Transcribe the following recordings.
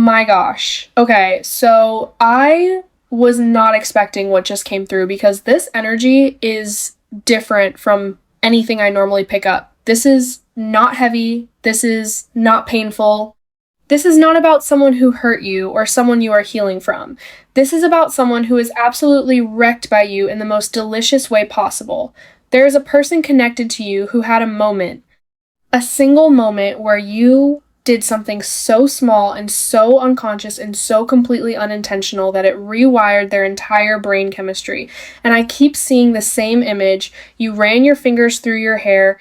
My gosh. Okay, so I was not expecting what just came through because this energy is different from anything I normally pick up. This is not heavy. This is not painful. This is not about someone who hurt you or someone you are healing from. This is about someone who is absolutely wrecked by you in the most delicious way possible. There is a person connected to you who had a moment, a single moment where you did something so small and so unconscious and so completely unintentional that it rewired their entire brain chemistry. And I keep seeing the same image. You ran your fingers through your hair.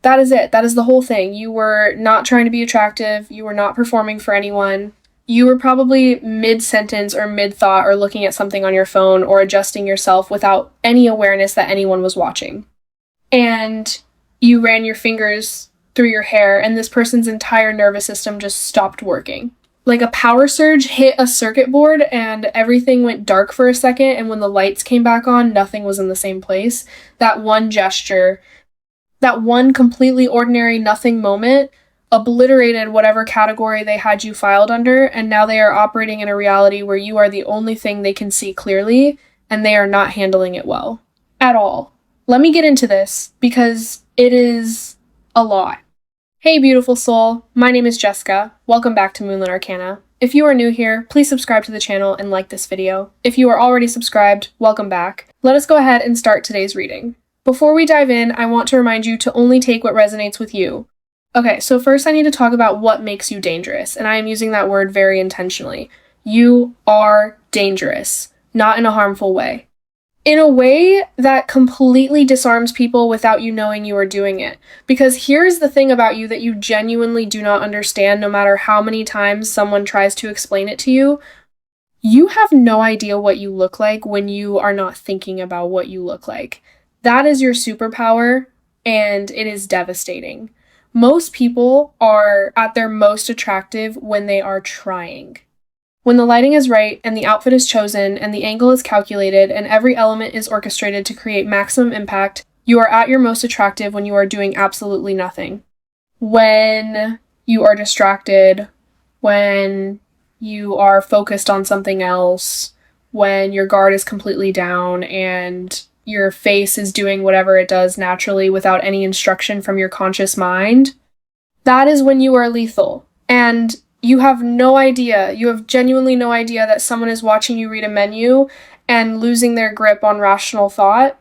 That is it. That is the whole thing. You were not trying to be attractive. You were not performing for anyone. You were probably mid-sentence or mid-thought or looking at something on your phone or adjusting yourself without any awareness that anyone was watching. And you ran your fingers through your hair, and this person's entire nervous system just stopped working. Like a power surge hit a circuit board and everything went dark for a second, and when the lights came back on, nothing was in the same place. That one gesture, that one completely ordinary nothing moment obliterated whatever category they had you filed under, and now they are operating in a reality where you are the only thing they can see clearly, and they are not handling it well. At all. Let me get into this, because it is a lot. Hey beautiful soul, my name is Jessica. Welcome back to Moonlit Arcana. If you are new here, please subscribe to the channel and like this video. If you are already subscribed, welcome back. Let us go ahead and start today's reading. Before we dive in, I want to remind you to only take what resonates with you. Okay, so first I need to talk about what makes you dangerous, and I am using that word very intentionally. You are dangerous, not in a harmful way. In a way that completely disarms people without you knowing you are doing it. Because here's the thing about you that you genuinely do not understand, no matter how many times someone tries to explain it to you. You have no idea what you look like when you are not thinking about what you look like. That is your superpower, and it is devastating. Most people are at their most attractive when they are trying. When the lighting is right, and the outfit is chosen, and the angle is calculated, and every element is orchestrated to create maximum impact, you are at your most attractive when you are doing absolutely nothing. When you are distracted, when you are focused on something else, when your guard is completely down, and your face is doing whatever it does naturally without any instruction from your conscious mind, that is when you are lethal. And you have no idea, you have genuinely no idea that someone is watching you read a menu and losing their grip on rational thought.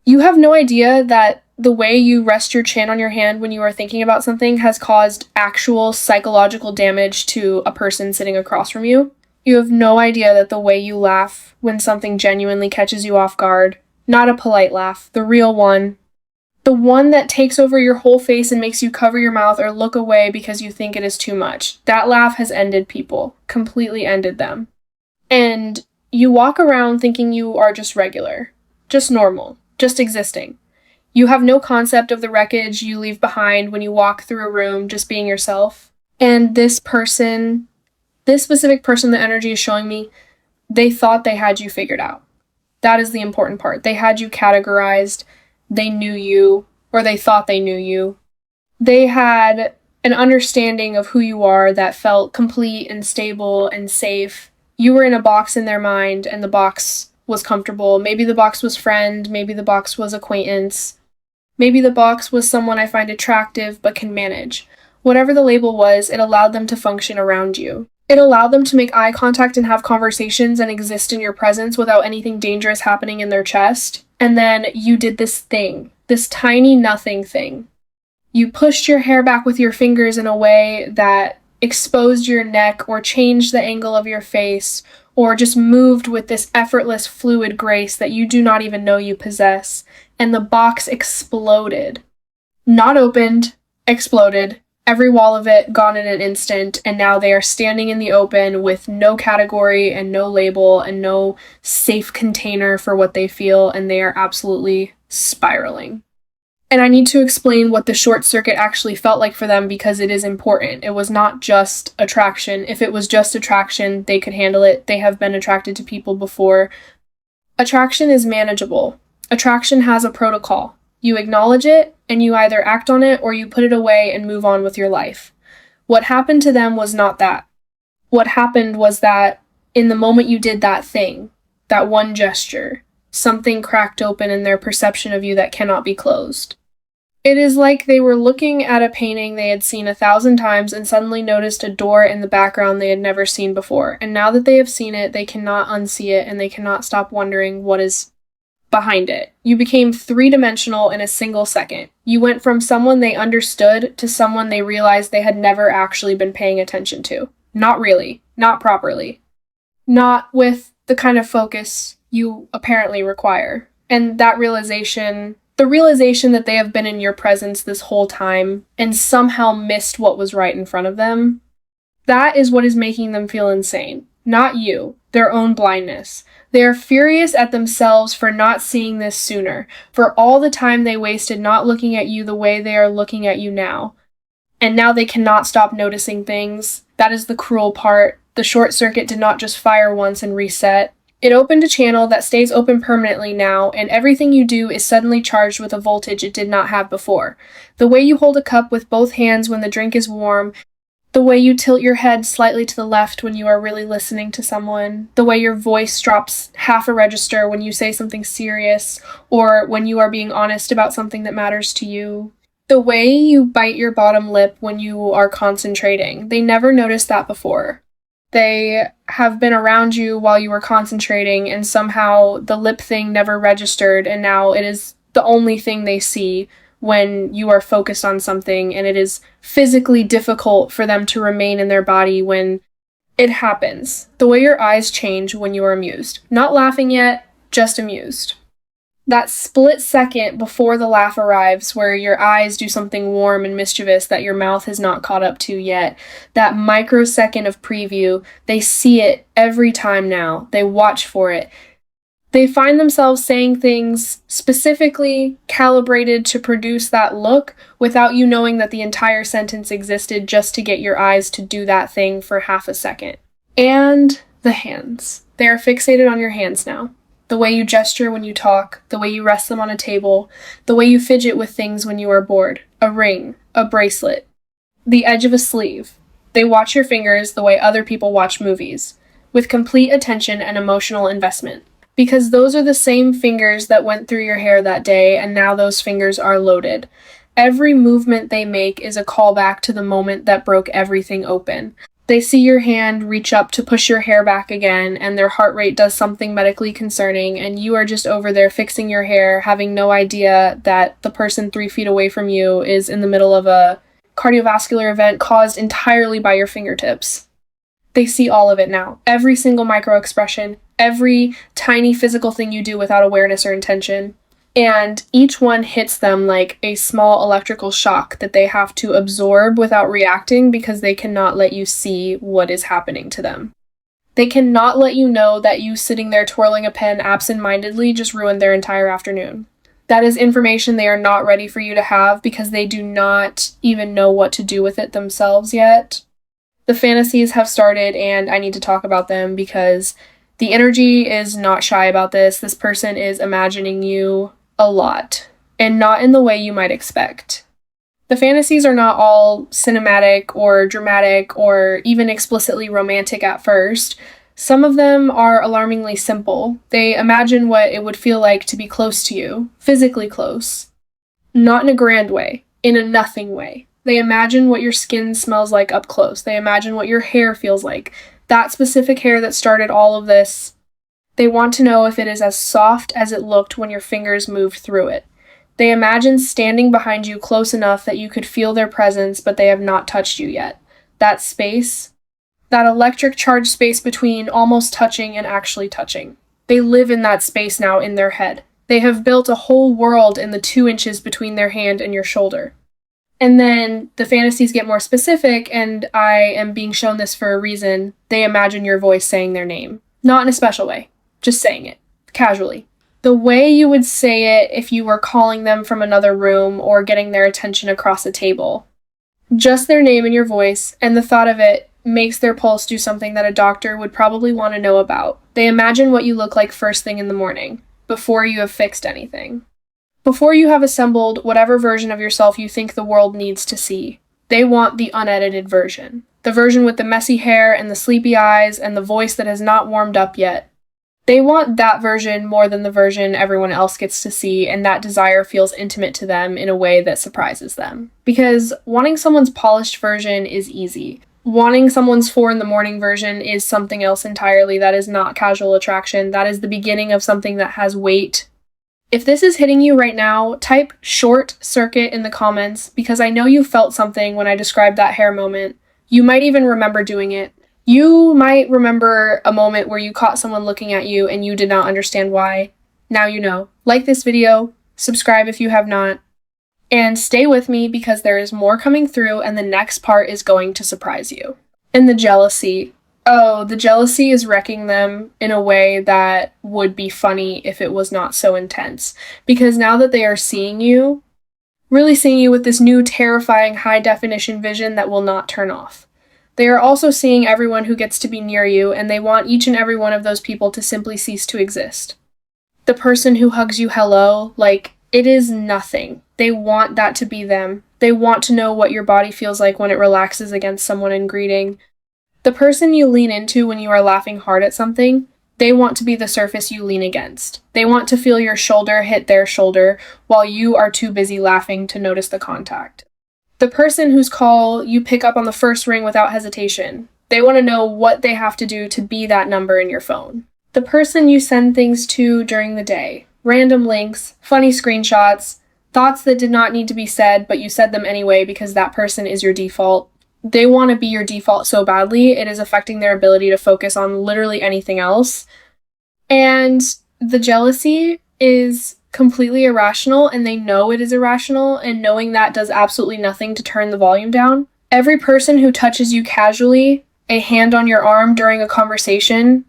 You have no idea that the way you rest your chin on your hand when you are thinking about something has caused actual psychological damage to a person sitting across from you. You have no idea that the way you laugh when something genuinely catches you off guard, not a polite laugh, the real one, the one that takes over your whole face and makes you cover your mouth or look away because you think it is too much. That laugh has ended people, completely ended them. And you walk around thinking you are just regular, just normal, just existing. You have no concept of the wreckage you leave behind when you walk through a room just being yourself. And this person, this specific person the energy is showing me, they thought they had you figured out. That is the important part. They had you categorized. They knew you, or they thought they knew you. They had an understanding of who you are that felt complete and stable and safe. You were in a box in their mind, and the box was comfortable. Maybe the box was friend, maybe the box was acquaintance. Maybe the box was someone I find attractive but can manage. Whatever the label was, it allowed them to function around you. It allowed them to make eye contact and have conversations and exist in your presence without anything dangerous happening in their chest. And then you did this thing, this tiny nothing thing. You pushed your hair back with your fingers in a way that exposed your neck or changed the angle of your face, or just moved with this effortless fluid grace that you do not even know you possess. And the box exploded. Not opened, exploded. Every wall of it gone in an instant, and now they are standing in the open with no category and no label and no safe container for what they feel, and they are absolutely spiraling. And I need to explain what the short circuit actually felt like for them because it is important. It was not just attraction. If it was just attraction, they could handle it. They have been attracted to people before. Attraction is manageable. Attraction has a protocol. You acknowledge it, and you either act on it or you put it away and move on with your life. What happened to them was not that. What happened was that in the moment you did that thing, that one gesture, something cracked open in their perception of you that cannot be closed. It is like they were looking at a painting they had seen 1,000 times and suddenly noticed a door in the background they had never seen before. And now that they have seen it, they cannot unsee it and they cannot stop wondering what is behind it. You became three-dimensional in a single second. You went from someone they understood to someone they realized they had never actually been paying attention to. Not really. Not properly. Not with the kind of focus you apparently require. And that realization, the realization that they have been in your presence this whole time and somehow missed what was right in front of them, that is what is making them feel insane. Not you, their own blindness. They are furious at themselves for not seeing this sooner, for all the time they wasted not looking at you the way they are looking at you now. And now they cannot stop noticing things. That is the cruel part. The short circuit did not just fire once and reset. It opened a channel that stays open permanently now, and everything you do is suddenly charged with a voltage it did not have before. The way you hold a cup with both hands when the drink is warm, the way you tilt your head slightly to the left when you are really listening to someone, the way your voice drops half a register when you say something serious, or when you are being honest about something that matters to you, the way you bite your bottom lip when you are concentrating. They never noticed that before. They have been around you while you were concentrating, and somehow the lip thing never registered, and now it is the only thing they see when you are focused on something, and it is physically difficult for them to remain in their body when it happens. The way your eyes change when you are amused. Not laughing yet, just amused. That split second before the laugh arrives, where your eyes do something warm and mischievous that your mouth has not caught up to yet, that microsecond of preview, they see it every time now. They watch for it. They find themselves saying things specifically calibrated to produce that look without you knowing that the entire sentence existed just to get your eyes to do that thing for half a second. And the hands. They are fixated on your hands now. The way you gesture when you talk, the way you rest them on a table, the way you fidget with things when you are bored. A ring, a bracelet, the edge of a sleeve. They watch your fingers the way other people watch movies, with complete attention and emotional investment. Because those are the same fingers that went through your hair that day, and now those fingers are loaded. Every movement they make is a callback to the moment that broke everything open. They see your hand reach up to push your hair back again, and their heart rate does something medically concerning, and you are just over there fixing your hair, having no idea that the person 3 feet away from you is in the middle of a cardiovascular event caused entirely by your fingertips. They see all of it now. Every single micro-expression, every tiny physical thing you do without awareness or intention. And each one hits them like a small electrical shock that they have to absorb without reacting because they cannot let you see what is happening to them. They cannot let you know that you sitting there twirling a pen absent-mindedly just ruined their entire afternoon. That is information they are not ready for you to have because they do not even know what to do with it themselves yet. The fantasies have started, and I need to talk about them because the energy is not shy about this. This person is imagining you a lot, and not in the way you might expect. The fantasies are not all cinematic or dramatic or even explicitly romantic at first. Some of them are alarmingly simple. They imagine what it would feel like to be close to you, physically close. Not in a grand way, in a nothing way. They imagine what your skin smells like up close. They imagine what your hair feels like. That specific hair that started all of this. They want to know if it is as soft as it looked when your fingers moved through it. They imagine standing behind you close enough that you could feel their presence, but they have not touched you yet. That space, that electric charged space between almost touching and actually touching. They live in that space now in their head. They have built a whole world in the 2 inches between their hand and your shoulder. And then the fantasies get more specific, and I am being shown this for a reason. They imagine your voice saying their name. Not in a special way, just saying it, casually. The way you would say it if you were calling them from another room or getting their attention across a table. Just their name and your voice, and the thought of it makes their pulse do something that a doctor would probably want to know about. They imagine what you look like first thing in the morning, before you have fixed anything. Before you have assembled whatever version of yourself you think the world needs to see. They want the unedited version. the version with the messy hair and the sleepy eyes and the voice that has not warmed up yet. They want that version more than the version everyone else gets to see, and that desire feels intimate to them in a way that surprises them. Because wanting someone's polished version is easy. Wanting someone's 4 in the morning version is something else entirely. That is not casual attraction. That is the beginning of something that has weight. If this is hitting you right now, type short circuit in the comments, because I know you felt something when I described that hair moment. You might even remember doing it. You might remember a moment where you caught someone looking at you and you did not understand why. Now you know. Like this video, subscribe if you have not, and stay with me because there is more coming through and the next part is going to surprise you. And the jealousy. Oh, the jealousy is wrecking them in a way that would be funny if it was not so intense. Because now that they are seeing you, really seeing you with this new terrifying high-definition vision that will not turn off. They are also seeing everyone who gets to be near you, and they want each and every one of those people to simply cease to exist. The person who hugs you hello, like, it is nothing. They want that to be them. They want to know what your body feels like when it relaxes against someone in greeting. The person you lean into when you are laughing hard at something, they want to be the surface you lean against. They want to feel your shoulder hit their shoulder while you are too busy laughing to notice the contact. The person whose call you pick up on the first ring without hesitation. They want to know what they have to do to be that number in your phone. The person you send things to during the day. Random links, funny screenshots, thoughts that did not need to be said, but you said them anyway because that person is your default. They want to be your default so badly, it is affecting their ability to focus on literally anything else. And the jealousy is completely irrational, and they know it is irrational, and knowing that does absolutely nothing to turn the volume down. Every person who touches you casually, a hand on your arm during a conversation,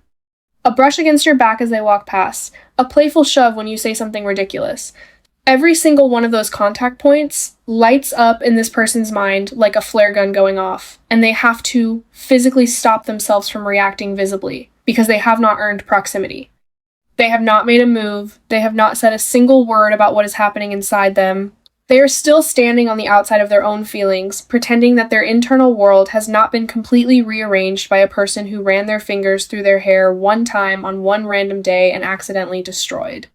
a brush against your back as they walk past, a playful shove when you say something ridiculous. Every single one of those contact points lights up in this person's mind like a flare gun going off, and they have to physically stop themselves from reacting visibly because they have not earned proximity. They have not made a move. They have not said a single word about what is happening inside them. They are still standing on the outside of their own feelings, pretending that their internal world has not been completely rearranged by a person who ran their fingers through their hair one time on one random day and accidentally destroyed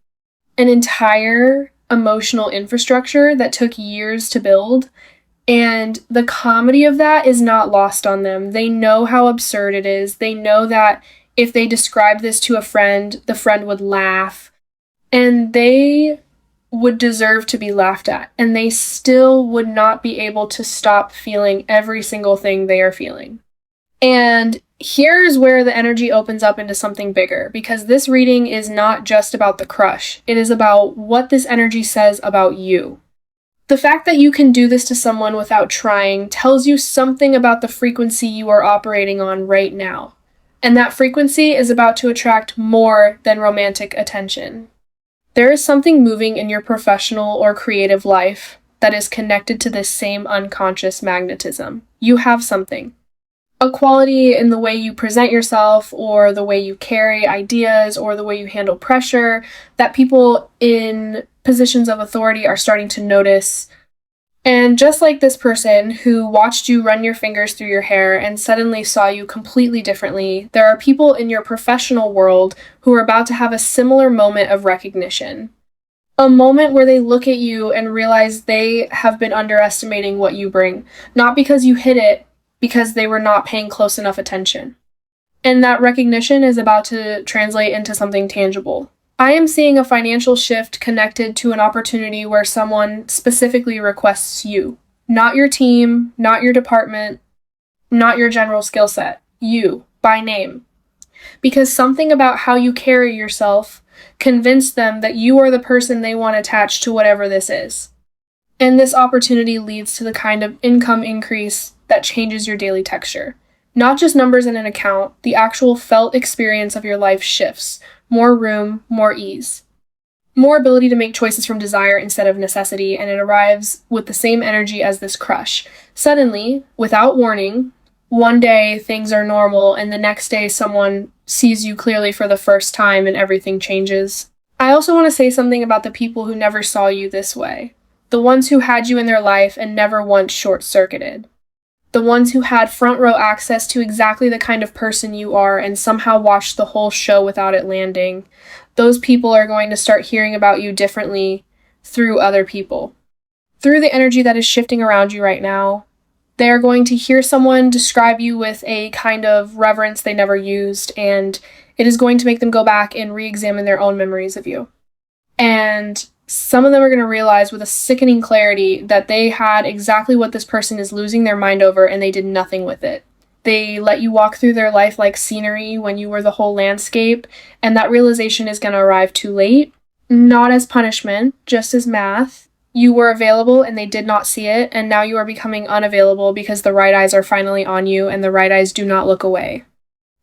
an entire emotional infrastructure that took years to build. And the comedy of that is not lost on them. They know how absurd it is. They know that if they described this to a friend, the friend would laugh, and they would deserve to be laughed at, and they still would not be able to stop feeling every single thing they are feeling. And here's where the energy opens up into something bigger, because this reading is not just about the crush. It is about what this energy says about you. The fact that you can do this to someone without trying tells you something about the frequency you are operating on right now. And that frequency is about to attract more than romantic attention. There is something moving in your professional or creative life that is connected to this same unconscious magnetism. You have something. A quality in the way you present yourself, or the way you carry ideas, or the way you handle pressure, that people in positions of authority are starting to notice. And just like this person who watched you run your fingers through your hair and suddenly saw you completely differently, there are people in your professional world who are about to have a similar moment of recognition. A moment where they look at you and realize they have been underestimating what you bring, not because you hid it, because they were not paying close enough attention. And that recognition is about to translate into something tangible. I am seeing a financial shift connected to an opportunity where someone specifically requests you. Not your team, not your department, not your general skill set. You, by name. Because something about how you carry yourself convinced them that you are the person they want attached to whatever this is. And this opportunity leads to the kind of income increase that changes your daily texture. Not just numbers in an account, the actual felt experience of your life shifts. More room, more ease. More ability to make choices from desire instead of necessity, and it arrives with the same energy as this crush. Suddenly, without warning, one day things are normal, and the next day someone sees you clearly for the first time and everything changes. I also want to say something about the people who never saw you this way. The ones who had you in their life and never once short-circuited. The ones who had front row access to exactly the kind of person you are and somehow watched the whole show without it landing. Those people are going to start hearing about you differently through other people. Through the energy that is shifting around you right now, they are going to hear someone describe you with a kind of reverence they never used, and it is going to make them go back and re-examine their own memories of you. And some of them are going to realize with a sickening clarity that they had exactly what this person is losing their mind over, and they did nothing with it. They let you walk through their life like scenery when you were the whole landscape, and that realization is going to arrive too late. Not as punishment, just as math. You were available and they did not see it, and now you are becoming unavailable because the right eyes are finally on you and the right eyes do not look away.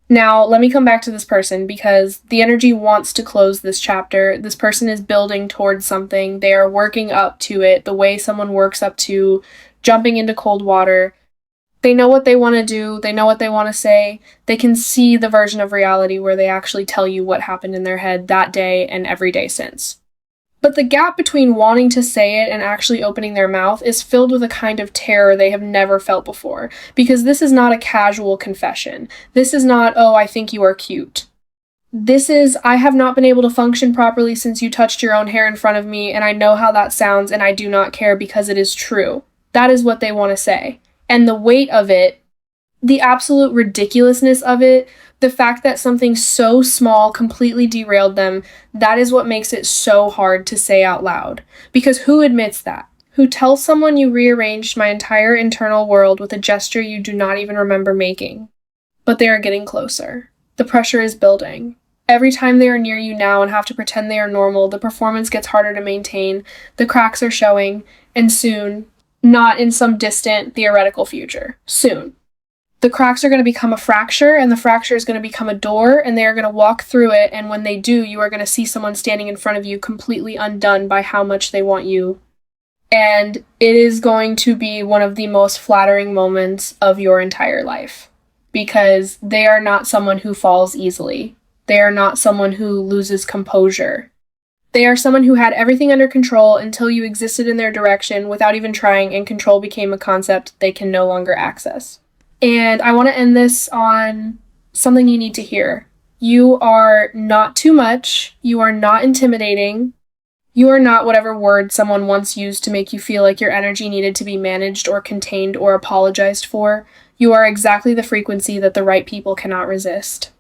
Now, let me come back to this person because the energy wants to close this chapter. This person is building towards something. They are working up to it the way someone works up to jumping into cold water. They know what they want to do. They know what they want to say. They can see the version of reality where they actually tell you what happened in their head that day and every day since. But the gap between wanting to say it and actually opening their mouth is filled with a kind of terror they have never felt before, because this is not a casual confession. This is not, oh, I think you are cute. This is, I have not been able to function properly since you touched your own hair in front of me, and I know how that sounds, and I do not care because it is true. That is what they want to say. And the weight of it, the absolute ridiculousness of it, the fact that something so small completely derailed them, that is what makes it so hard to say out loud. Because who admits that? Who tells someone you rearranged my entire internal world with a gesture you do not even remember making? But they are getting closer. The pressure is building. Every time they are near you now and have to pretend they are normal, the performance gets harder to maintain, the cracks are showing, and soon, not in some distant theoretical future, soon, the cracks are going to become a fracture, and the fracture is going to become a door, and they are going to walk through it, and when they do, you are going to see someone standing in front of you completely undone by how much they want you. And it is going to be one of the most flattering moments of your entire life, because they are not someone who falls easily. They are not someone who loses composure. They are someone who had everything under control until you existed in their direction without even trying, and control became a concept they can no longer access. And I want to end this on something you need to hear. You are not too much. You are not intimidating. You are not whatever word someone once used to make you feel like your energy needed to be managed or contained or apologized for. You are exactly the frequency that the right people cannot resist.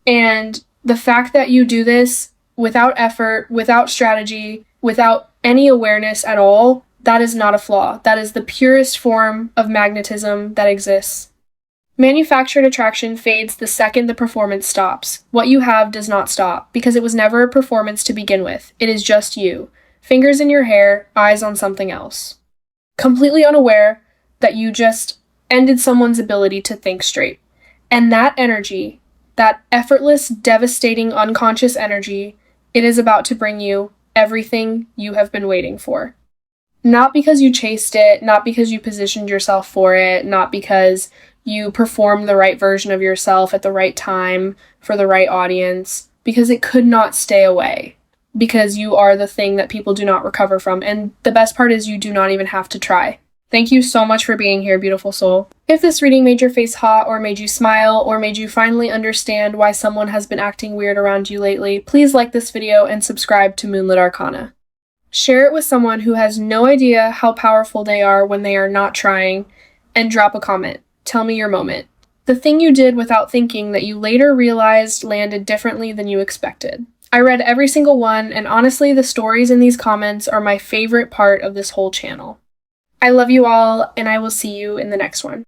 And the fact that you do this without effort, without strategy, without any awareness at all, that is not a flaw. That is the purest form of magnetism that exists. Manufactured attraction fades the second the performance stops. What you have does not stop, because it was never a performance to begin with. It is just you. Fingers in your hair, eyes on something else. Completely unaware that you just ended someone's ability to think straight. And that energy, that effortless, devastating, unconscious energy, it is about to bring you everything you have been waiting for. Not because you chased it, not because you positioned yourself for it, not because you performed the right version of yourself at the right time for the right audience, because it could not stay away. Because you are the thing that people do not recover from, and the best part is you do not even have to try. Thank you so much for being here, beautiful soul. If this reading made your face hot, or made you smile, or made you finally understand why someone has been acting weird around you lately, please like this video and subscribe to Moonlit Arcana. Share it with someone who has no idea how powerful they are when they are not trying, and drop a comment. Tell me your moment. The thing you did without thinking that you later realized landed differently than you expected. I read every single one, and honestly, the stories in these comments are my favorite part of this whole channel. I love you all, and I will see you in the next one.